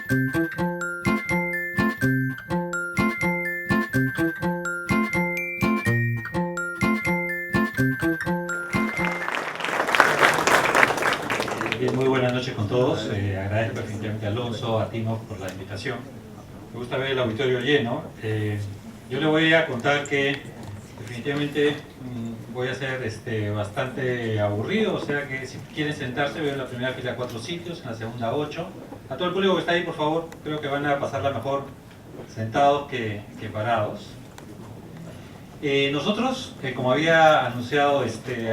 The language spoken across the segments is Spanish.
Bien, muy buenas noches con todos. Agradezco definitivamente a Alonso, a Timo por la invitación. Me gusta ver el auditorio lleno. Yo le voy a contar que definitivamente voy a ser bastante aburrido, o sea que si quieren sentarse, veo en la primera fila 4 sitios, en la segunda 8. A todo el público que está ahí, por favor, creo que van a pasarla mejor sentados que parados. Nosotros, como había anunciado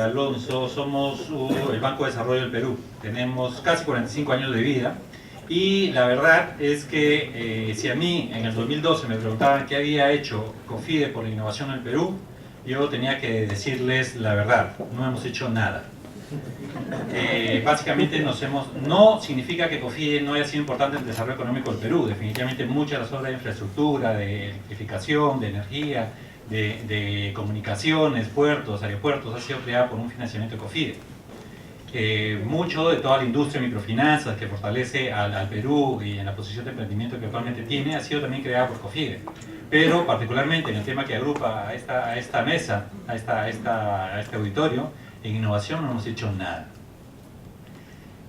Alonso, somos el Banco de Desarrollo del Perú. Tenemos casi 45 años de vida y la verdad es que si a mí en el 2012 me preguntaban qué había hecho COFIDE por la innovación en el Perú, yo tenía que decirles la verdad, no hemos hecho nada. Básicamente no significa que COFIDE no haya sido importante en el desarrollo económico del Perú. Definitivamente muchas de las obras de infraestructura, de electrificación, de energía, de comunicaciones, puertos, aeropuertos, ha sido creada por un financiamiento de COFIDE. Mucho de toda la industria de microfinanzas que fortalece al Perú y en la posición de emprendimiento que actualmente tiene ha sido también creada por COFIDE. Pero particularmente en el tema que agrupa a esta mesa, a este auditorio, en innovación no hemos hecho nada.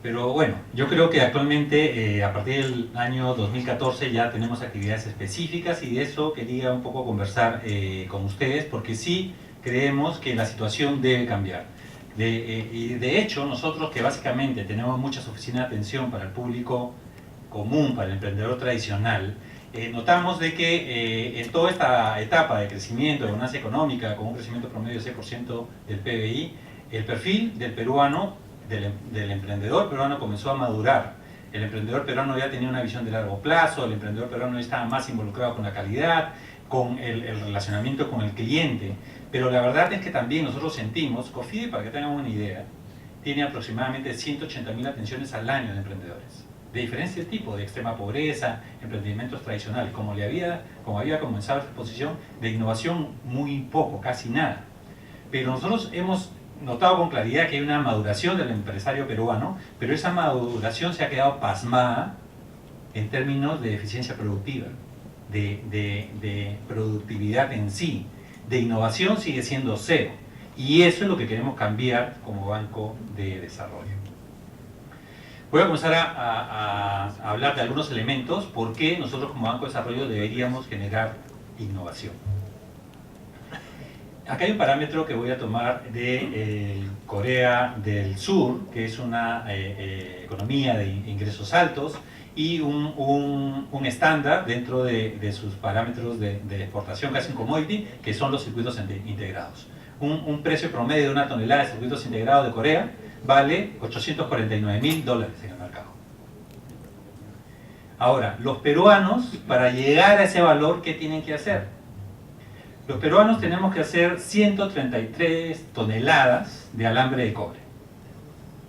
Pero bueno, yo creo que actualmente a partir del año 2014 ya tenemos actividades específicas y de eso quería un poco conversar con ustedes porque sí creemos que la situación debe cambiar. Y de hecho nosotros que básicamente tenemos muchas oficinas de atención para el público común, para el emprendedor tradicional, notamos de que en toda esta etapa de crecimiento, de bonanza económica, con un crecimiento promedio de 6% del PBI, el perfil del peruano, del emprendedor peruano comenzó a madurar. El emprendedor peruano ya tenía una visión de largo plazo, el emprendedor peruano ya estaba más involucrado con la calidad, con el relacionamiento con el cliente. Pero la verdad es que también nosotros sentimos, COFIDE, para que tengan una idea, tiene aproximadamente 180.000 atenciones al año de emprendedores, de diferentes tipos, de extrema pobreza, emprendimientos tradicionales. Como había comenzado esta exposición, de innovación muy poco, casi nada. Pero nosotros hemos notado con claridad que hay una maduración del empresario peruano, pero esa maduración se ha quedado pasmada en términos de eficiencia productiva, de productividad en sí, de innovación sigue siendo cero. Y eso es lo que queremos cambiar como Banco de Desarrollo. Voy a comenzar a hablar de algunos elementos por qué nosotros como Banco de Desarrollo deberíamos generar innovación. Acá hay un parámetro que voy a tomar de Corea del Sur, que es una economía de ingresos altos y un estándar dentro de sus parámetros de exportación, casi un commodity, que son los circuitos integrados. Un precio promedio de una tonelada de circuitos integrados de Corea vale $849.000 en el mercado. Ahora, los peruanos, para llegar a ese valor, ¿qué tienen que hacer? Los peruanos tenemos que hacer 133 toneladas de alambre de cobre.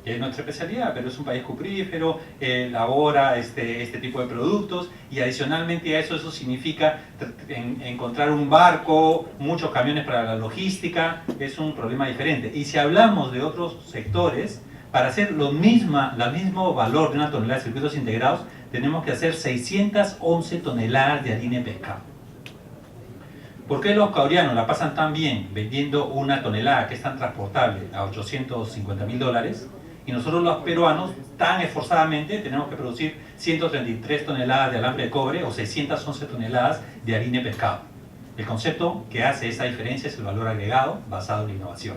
Es nuestra especialidad, pero es un país cuprífero, elabora este tipo de productos y adicionalmente a eso significa encontrar un barco, muchos camiones para la logística, es un problema diferente. Y si hablamos de otros sectores, para hacer el mismo valor de una tonelada de circuitos integrados, tenemos que hacer 611 toneladas de harina de pescado. ¿Por qué los coreanos la pasan tan bien vendiendo una tonelada que es tan transportable a $850.000 y nosotros los peruanos tan esforzadamente tenemos que producir 133 toneladas de alambre de cobre o 611 toneladas de harina de pescado? El concepto que hace esa diferencia es el valor agregado basado en la innovación.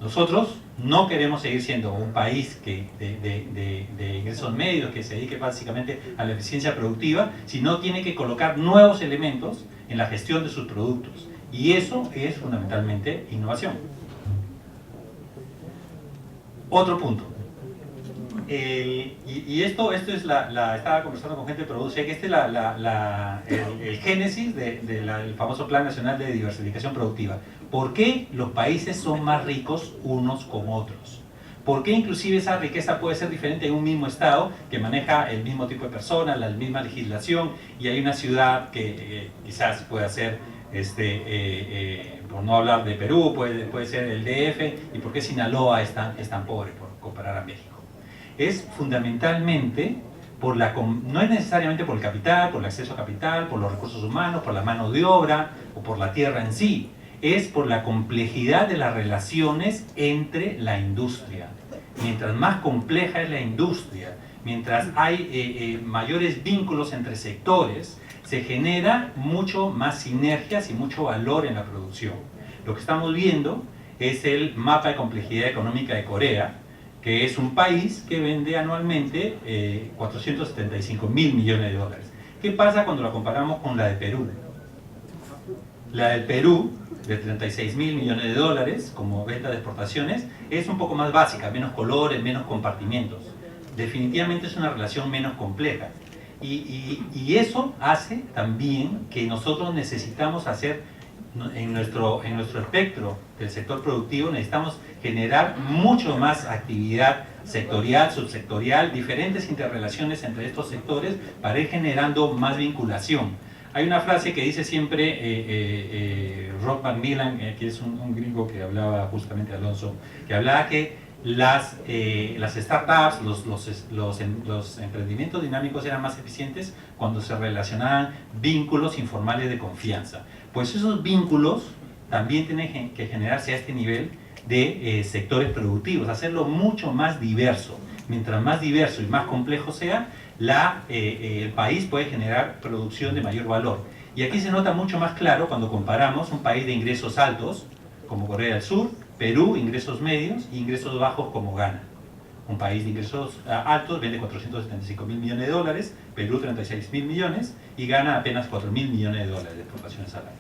Nosotros no queremos seguir siendo un país de ingresos medios que se dedique básicamente a la eficiencia productiva, sino tiene que colocar nuevos elementos en la gestión de sus productos. Y eso es fundamentalmente innovación. Otro punto. Esto es estaba conversando con gente de Produce, que este es el génesis del famoso Plan Nacional de Diversificación Productiva. ¿Por qué los países son más ricos unos con otros? ¿Por qué inclusive esa riqueza puede ser diferente en un mismo estado que maneja el mismo tipo de personas, la misma legislación, y hay una ciudad que quizás pueda ser, por no hablar de Perú, puede ser el DF, y por qué Sinaloa es tan pobre por comparar a México? Es fundamentalmente no es necesariamente por el capital, por el acceso a capital, por los recursos humanos, por la mano de obra o por la tierra en sí, es por la complejidad de las relaciones entre la industria. Mientras más compleja es la industria, mientras hay mayores vínculos entre sectores, se genera mucho más sinergias y mucho valor en la producción. Lo que estamos viendo es el mapa de complejidad económica de Corea, que es un país que vende anualmente 475.000 millones de dólares. ¿Qué pasa cuando la comparamos con la de Perú? La del Perú, de 36.000 millones de dólares como venta de exportaciones, es un poco más básica, menos colores, menos compartimentos. Definitivamente es una relación menos compleja. Y eso hace también que nosotros necesitamos hacer, en nuestro espectro del sector productivo, necesitamos generar mucho más actividad sectorial, subsectorial, diferentes interrelaciones entre estos sectores para ir generando más vinculación. Hay una frase que dice siempre Rob Macmillan, que es un gringo que hablaba justamente, Alonso, que hablaba que las startups, los emprendimientos dinámicos eran más eficientes cuando se relacionaban vínculos informales de confianza. Pues esos vínculos también tienen que generarse a este nivel de sectores productivos, hacerlo mucho más diverso. Mientras más diverso y más complejo sea, el país puede generar producción de mayor valor. Y aquí se nota mucho más claro cuando comparamos un país de ingresos altos, como Corea del Sur, Perú, ingresos medios, e ingresos bajos como Ghana. Un país de ingresos altos vende 475.000 millones de dólares, Perú 36.000 millones y Ghana apenas 4.000 millones de dólares de exportaciones al año.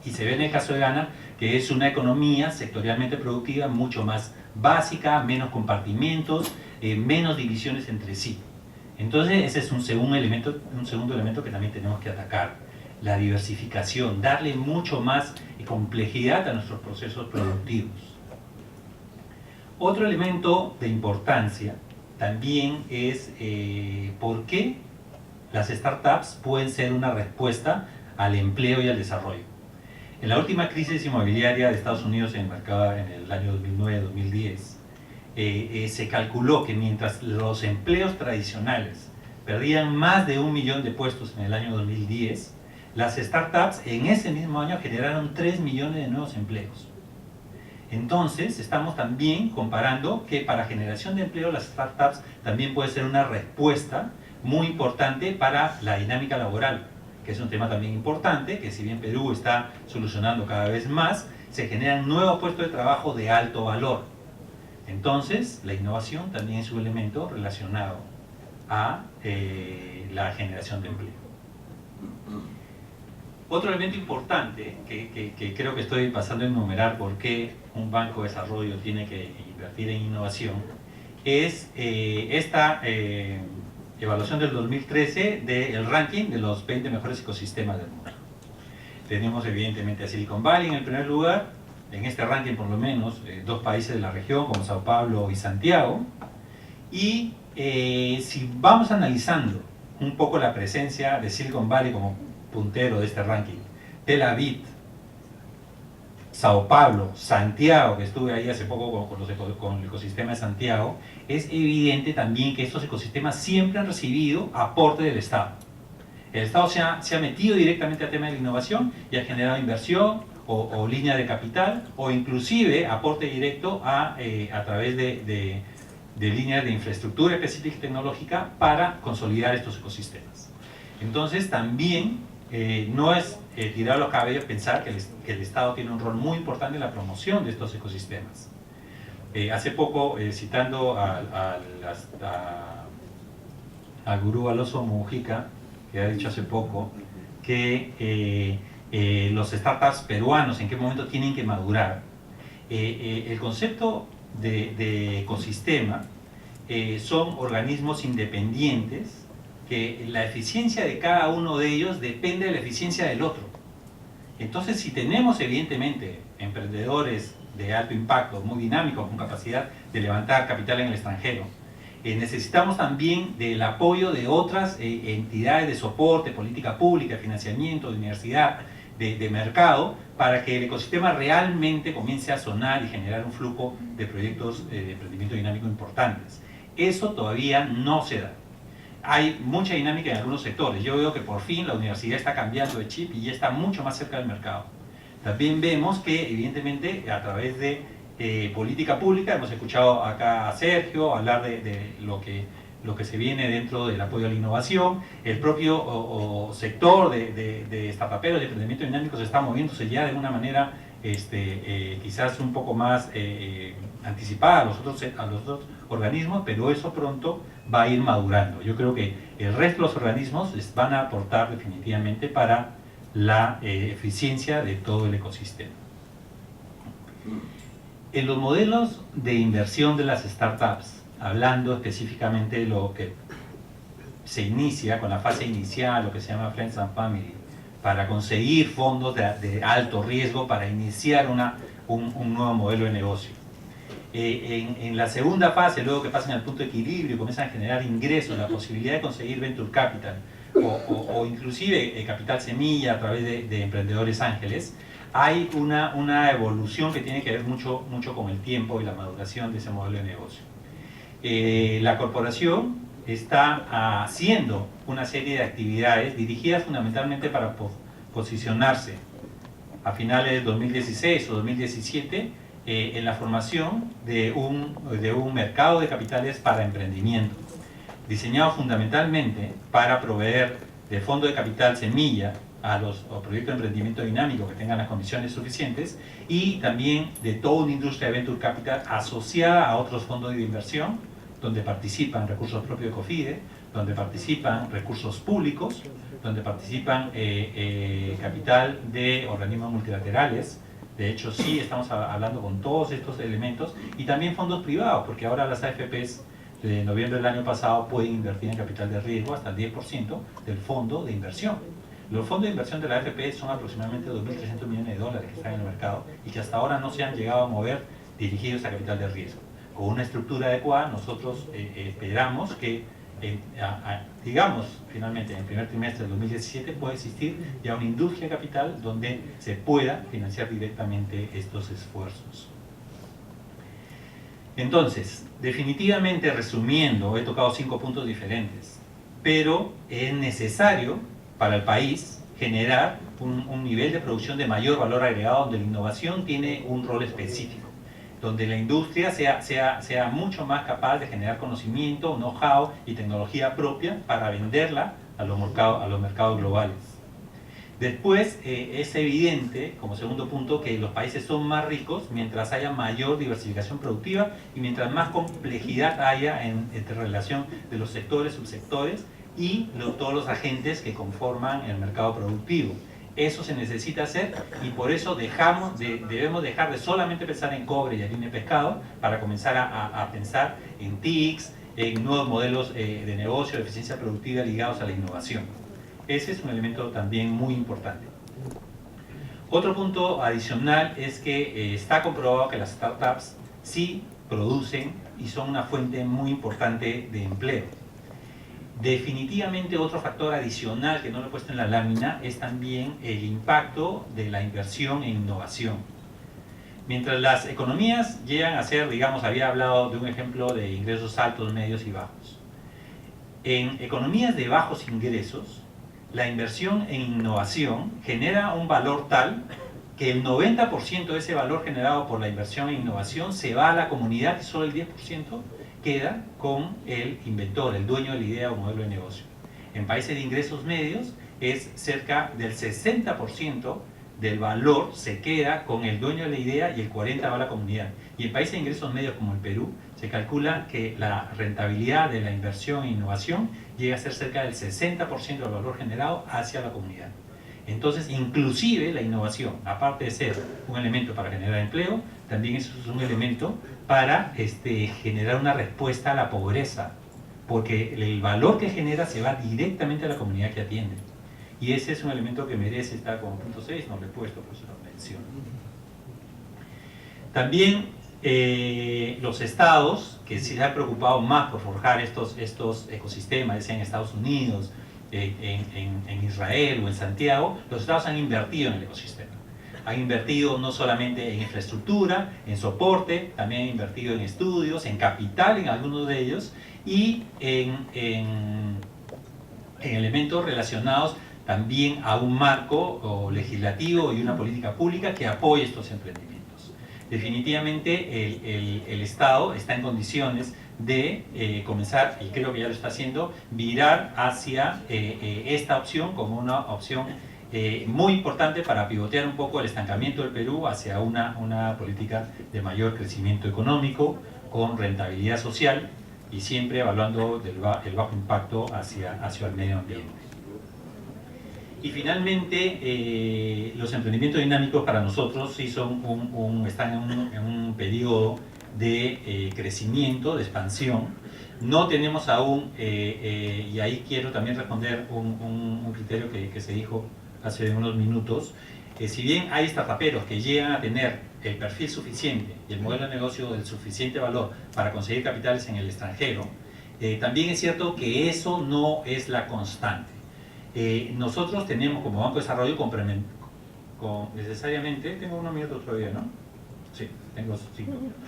Y se ve en el caso de Ghana que es una economía sectorialmente productiva mucho más básica, menos compartimentos, menos divisiones entre sí. Entonces ese es un segundo elemento que también tenemos que atacar, la diversificación, darle mucho más complejidad a nuestros procesos productivos. Otro elemento de importancia también es por qué las startups pueden ser una respuesta al empleo y al desarrollo. En la última crisis inmobiliaria de Estados Unidos enmarcada en el año 2009-2010, se calculó que mientras los empleos tradicionales perdían más de 1 millón de puestos en el año 2010, las startups en ese mismo año generaron 3 millones de nuevos empleos. Entonces, estamos también comparando que para generación de empleo las startups también puede ser una respuesta muy importante para la dinámica laboral, que es un tema también importante, que si bien Perú está solucionando cada vez más, se generan nuevos puestos de trabajo de alto valor. Entonces, la innovación también es un elemento relacionado a la generación de empleo. Otro elemento importante que creo que estoy pasando a enumerar por qué un banco de desarrollo tiene que invertir en innovación es esta evaluación del 2013 del ranking de los 20 mejores ecosistemas del mundo. Tenemos evidentemente a Silicon Valley en el primer lugar, en este ranking por lo menos, 2 países de la región como Sao Paulo y Santiago, y si vamos analizando un poco la presencia de Silicon Valley como puntero de este ranking, Tel Aviv, Sao Paulo, Santiago, que estuve ahí hace poco con el ecosistema de Santiago, es evidente también que estos ecosistemas siempre han recibido aporte del Estado. El Estado se ha metido directamente al tema de la innovación y ha generado inversión o línea de capital o inclusive aporte directo a través de líneas de infraestructura específica y tecnológica para consolidar estos ecosistemas. Entonces también no es tirar los cabellos pensar que el Estado tiene un rol muy importante en la promoción de estos ecosistemas. Hace poco, citando al gurú Alonso Mujica, que ha dicho hace poco que los startups peruanos en qué momento tienen que madurar. El concepto de ecosistema son organismos independientes que la eficiencia de cada uno de ellos depende de la eficiencia del otro. Entonces, si tenemos evidentemente emprendedores de alto impacto, muy dinámicos, con capacidad de levantar capital en el extranjero, necesitamos también del apoyo de otras entidades de soporte, política pública, financiamiento, de universidad, de mercado, para que el ecosistema realmente comience a sonar y generar un flujo de proyectos de emprendimiento dinámico importantes. Eso todavía no se da. hay mucha dinámica en algunos sectores. Yo veo que por fin la universidad está cambiando de chip y ya está mucho más cerca del mercado. También vemos que, evidentemente, a través de política pública, hemos escuchado acá a Sergio hablar de lo que se viene dentro del apoyo a la innovación. El propio sector de startuperos, de emprendimiento dinámico, se está moviéndose ya de una manera quizás un poco más anticipada a los otros organismos, pero eso pronto va a ir madurando. Yo creo que el resto de los organismos les van a aportar definitivamente para la eficiencia de todo el ecosistema. En los modelos de inversión de las startups, hablando específicamente de lo que se inicia con la fase inicial, lo que se llama Friends and Family, para conseguir fondos de alto riesgo para iniciar un nuevo modelo de negocio. En la segunda fase, luego que pasan al punto de equilibrio, comienzan a generar ingresos, la posibilidad de conseguir venture capital o inclusive capital semilla a través de emprendedores ángeles, hay una evolución que tiene que ver mucho con el tiempo y la maduración de ese modelo de negocio. La corporación está haciendo una serie de actividades dirigidas fundamentalmente para posicionarse a finales de 2016 o 2017 en la formación de un mercado de capitales para emprendimiento, diseñado fundamentalmente para proveer de fondo de capital semilla a los proyectos de emprendimiento dinámico que tengan las condiciones suficientes, y también de toda una industria de venture capital asociada a otros fondos de inversión, donde participan recursos propios de COFIDE, donde participan recursos públicos, donde participan capital de organismos multilaterales. De hecho, sí estamos hablando con todos estos elementos, y también fondos privados, porque ahora las AFPs de noviembre del año pasado pueden invertir en capital de riesgo hasta el 10% del fondo de inversión. Los fondos de inversión de la AFP son aproximadamente 2.300 millones de dólares que están en el mercado y que hasta ahora no se han llegado a mover dirigidos a capital de riesgo. Con una estructura adecuada, nosotros esperamos que, digamos, finalmente en el primer trimestre del 2017 pueda existir ya una industria de capital donde se pueda financiar directamente estos esfuerzos. Entonces, definitivamente, resumiendo, he tocado 5 puntos diferentes, pero es necesario para el país generar un nivel de producción de mayor valor agregado, donde la innovación tiene un rol específico, donde la industria sea mucho más capaz de generar conocimiento, know-how y tecnología propia para venderla a los mercados globales. Después, es evidente, como segundo punto, que los países son más ricos mientras haya mayor diversificación productiva y mientras más complejidad haya entre relación de los sectores, subsectores y todos los agentes que conforman el mercado productivo. Eso se necesita hacer, y por eso debemos dejar de solamente pensar en cobre y harina de pescado para comenzar a pensar en TICs, en nuevos modelos de negocio, de eficiencia productiva ligados a la innovación. Ese es un elemento también muy importante. Otro punto adicional es que está comprobado que las startups sí producen y son una fuente muy importante de empleo. Definitivamente, otro factor adicional que no lo he puesto en la lámina es también el impacto de la inversión en innovación. Mientras las economías llegan a ser, digamos, había hablado de un ejemplo de ingresos altos, medios y bajos. En economías de bajos ingresos, la inversión en innovación genera un valor tal que el 90% de ese valor generado por la inversión en innovación se va a la comunidad y solo el 10% queda con el inventor, el dueño de la idea o modelo de negocio. En países de ingresos medios es cerca del 60% del valor se queda con el dueño de la idea y el 40% va a la comunidad. Y en países de ingresos medios como el Perú, se calcula que la rentabilidad de la inversión en innovación llega a ser cerca del 60% del valor generado hacia la comunidad. Entonces, inclusive la innovación, aparte de ser un elemento para generar empleo, también es un elemento para generar una respuesta a la pobreza, porque el valor que genera se va directamente a la comunidad que atiende. Y ese es un elemento que merece estar como punto 6, no lo he puesto, por eso lo menciono. También los estados, que sí se han preocupado más por forjar estos ecosistemas, ya sea en Estados Unidos, en Israel o en Santiago, los estados han invertido en el ecosistema. Han invertido no solamente en infraestructura, en soporte, también han invertido en estudios, en capital en algunos de ellos, y en en elementos relacionados también a un marco legislativo y una política pública que apoye estos emprendimientos. Definitivamente el Estado está en condiciones de comenzar, y creo que ya lo está haciendo, virar hacia esta opción como una opción muy importante para pivotear un poco el estancamiento del Perú hacia una política de mayor crecimiento económico, con rentabilidad social y siempre evaluando el bajo impacto hacia el medio ambiente. Y finalmente, los emprendimientos dinámicos para nosotros sí son están en un periodo de crecimiento, de expansión. No tenemos aún, y ahí quiero también responder un criterio que se dijo hace unos minutos, si bien hay startuperos que llegan a tener el perfil suficiente y el modelo de negocio del suficiente valor para conseguir capitales en el extranjero, también es cierto que eso no es la constante. Nosotros tenemos como Banco de Desarrollo necesariamente, tengo unos minutos todavía, ¿no? Sí, tengo 5 minutos.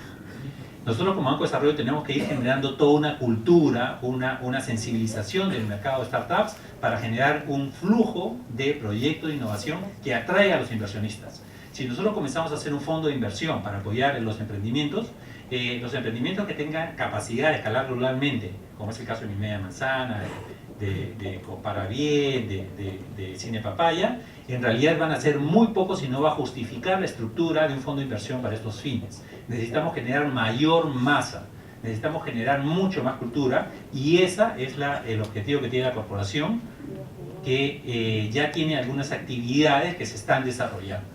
Nosotros como Banco de Desarrollo tenemos que ir generando toda una cultura, una sensibilización del mercado de startups para generar un flujo de proyectos de innovación que atraiga a los inversionistas. Si nosotros comenzamos a hacer un fondo de inversión para apoyar los emprendimientos que tengan capacidad de escalar globalmente, como es el caso de Mi Media Manzana, de Compara Bien, de Cine Papaya, en realidad van a ser muy pocos y no va a justificar la estructura de un fondo de inversión para estos fines. Necesitamos generar mayor masa, necesitamos generar mucho más cultura, y esa es el objetivo que tiene la corporación, que ya tiene algunas actividades que se están desarrollando.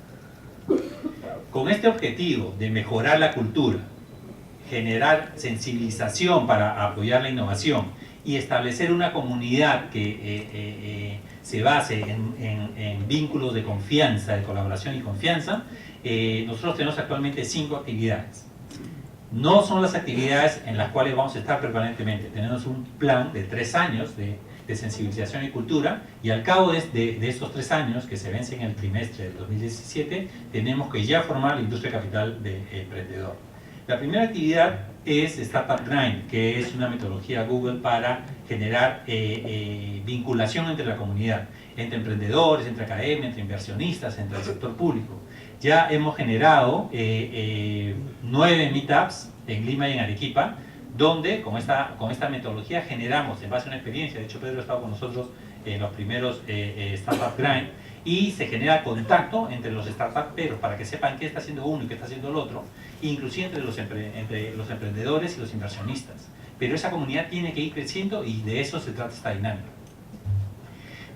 Con este objetivo de mejorar la cultura, generar sensibilización para apoyar la innovación y establecer una comunidad que se base en vínculos de confianza, de colaboración y confianza, nosotros tenemos actualmente 5 actividades. No son las actividades en las cuales vamos a estar permanentemente. Tenemos un plan de 3 años de sensibilización y cultura, y al cabo de estos 3 años, que se vencen en el trimestre del 2017, tenemos que ya formar la industria capital de emprendedor. La primera actividad es Startup Grind, que es una metodología Google para generar vinculación entre la comunidad, entre emprendedores, entre academia, entre inversionistas, entre el sector público. Ya hemos generado 9 meetups en Lima y en Arequipa, donde con esta metodología generamos, en base a una experiencia, de hecho Pedro ha estado con nosotros en los primeros Startup Grind, y se genera contacto entre los startuperos para que sepan qué está haciendo uno y qué está haciendo el otro, inclusive entre los emprendedores y los inversionistas. Pero esa comunidad tiene que ir creciendo, y de eso se trata esta dinámica.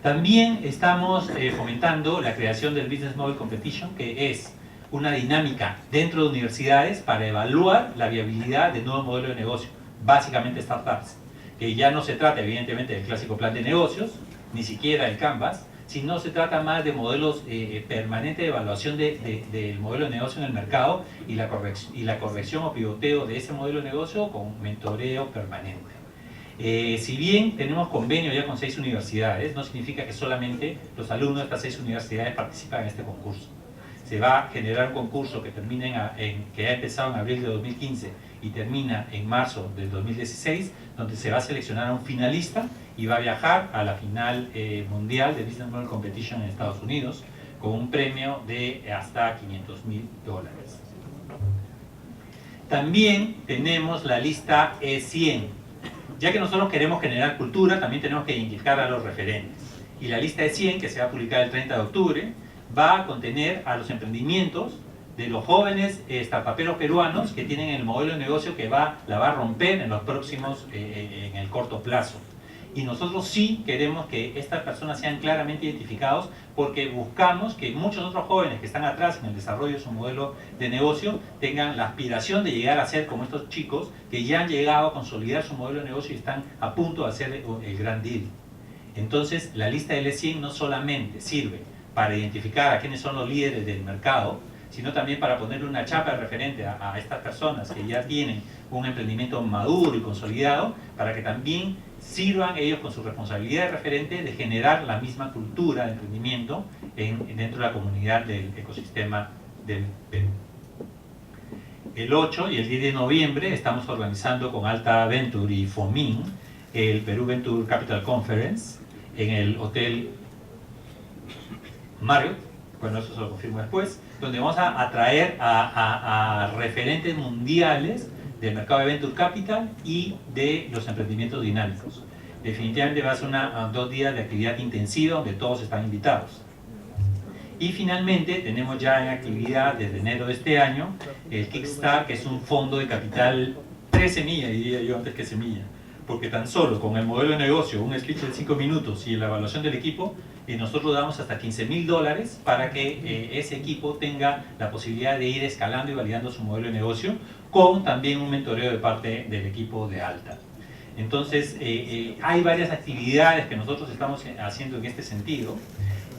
También estamos fomentando la creación del Business Model Competition, que es una dinámica dentro de universidades para evaluar la viabilidad de nuevos modelos de negocio, básicamente startups, que ya no se trata evidentemente del clásico plan de negocios, ni siquiera del Canvas, sino se trata más de modelos permanentes de evaluación del modelo de negocio en el mercado, y la corrección o pivoteo de ese modelo de negocio con mentoreo permanente. Si bien tenemos convenio ya con 6 universidades, no significa que solamente los alumnos de estas 6 universidades participan en este concurso. Se va a generar un concurso que que ha empezado en abril de 2015 y termina en marzo del 2016, donde se va a seleccionar a un finalista y va a viajar a la final mundial de Business Model Competition en Estados Unidos con un premio de hasta $500.000. También tenemos la lista E100. Ya que nosotros queremos generar cultura, también tenemos que identificar a los referentes. Y la lista E100, que se va a publicar el 30 de octubre, va a contener a los emprendimientos de los jóvenes startuperos peruanos que tienen el modelo de negocio que la va a romper en los próximos, en el corto plazo. Y nosotros sí queremos que estas personas sean claramente identificados, porque buscamos que muchos otros jóvenes que están atrás en el desarrollo de su modelo de negocio tengan la aspiración de llegar a ser como estos chicos que ya han llegado a consolidar su modelo de negocio y están a punto de hacer el gran deal. Entonces, la lista del E100 no solamente sirve para identificar a quiénes son los líderes del mercado, sino también para ponerle una chapa de referente a estas personas que ya tienen un emprendimiento maduro y consolidado, para que también sirvan ellos con su responsabilidad de referente de generar la misma cultura de emprendimiento dentro de la comunidad del ecosistema del Perú. El 8 y el 10 de noviembre estamos organizando con Alta Venture y FOMIN el Perú Venture Capital Conference, en el Hotel Marriott, bueno, eso se lo confirmo después, donde vamos a atraer a referentes mundiales del mercado de Venture Capital y de los emprendimientos dinámicos. Definitivamente va a ser 2 días de actividad intensiva donde todos están invitados. Y finalmente tenemos ya en actividad desde enero de este año el Kickstart, que es un fondo de capital pre-semilla, diría yo, antes que semilla, porque tan solo con el modelo de negocio, un speech de 5 minutos y la evaluación del equipo, nosotros damos hasta $15.000 para que ese equipo tenga la posibilidad de ir escalando y validando su modelo de negocio, con también un mentoreo de parte del equipo de Alta. Entonces, hay varias actividades que nosotros estamos haciendo en este sentido,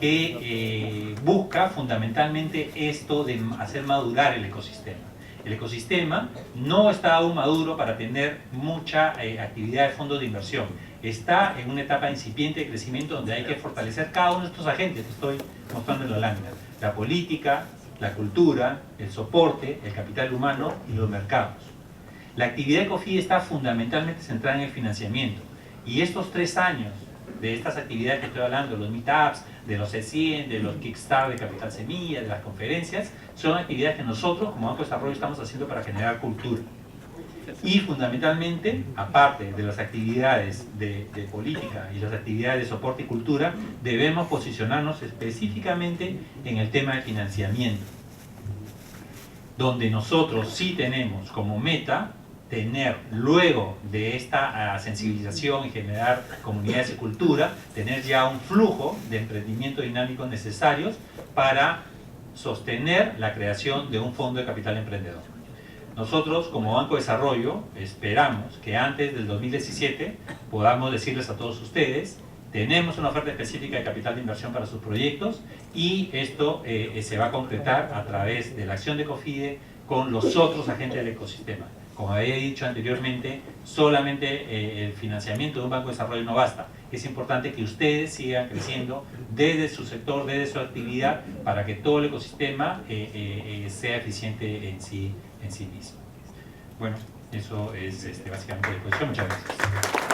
que busca fundamentalmente esto de hacer madurar el ecosistema. El ecosistema no está aún maduro para tener mucha actividad de fondos de inversión. Está en una etapa incipiente de crecimiento donde hay que fortalecer cada uno de estos agentes que estoy mostrando en la lámina. La política, la cultura, el soporte, el capital humano y los mercados. La actividad de COFIDE está fundamentalmente centrada en el financiamiento. Y estos 3 años de estas actividades que estoy hablando, los meetups, de los E100, de los Kickstart de Capital Semilla, de las conferencias, son actividades que nosotros como Banco de Desarrollo estamos haciendo para generar cultura. Y fundamentalmente, aparte de las actividades de política y las actividades de soporte y cultura, debemos posicionarnos específicamente en el tema de financiamiento, donde nosotros sí tenemos como meta tener, luego de esta sensibilización y generar comunidades de cultura, tener ya un flujo de emprendimiento dinámico necesarios para sostener la creación de un fondo de capital emprendedor. Nosotros, como Banco de Desarrollo, esperamos que antes del 2017 podamos decirles a todos ustedes: tenemos una oferta específica de capital de inversión para sus proyectos, y esto se va a concretar a través de la acción de COFIDE con los otros agentes del ecosistema. Como había dicho anteriormente, solamente el financiamiento de un Banco de Desarrollo no basta. Es importante que ustedes sigan creciendo desde su sector, desde su actividad, para que todo el ecosistema sea eficiente en sí mismo. Bueno, eso es básicamente la exposición. Muchas gracias.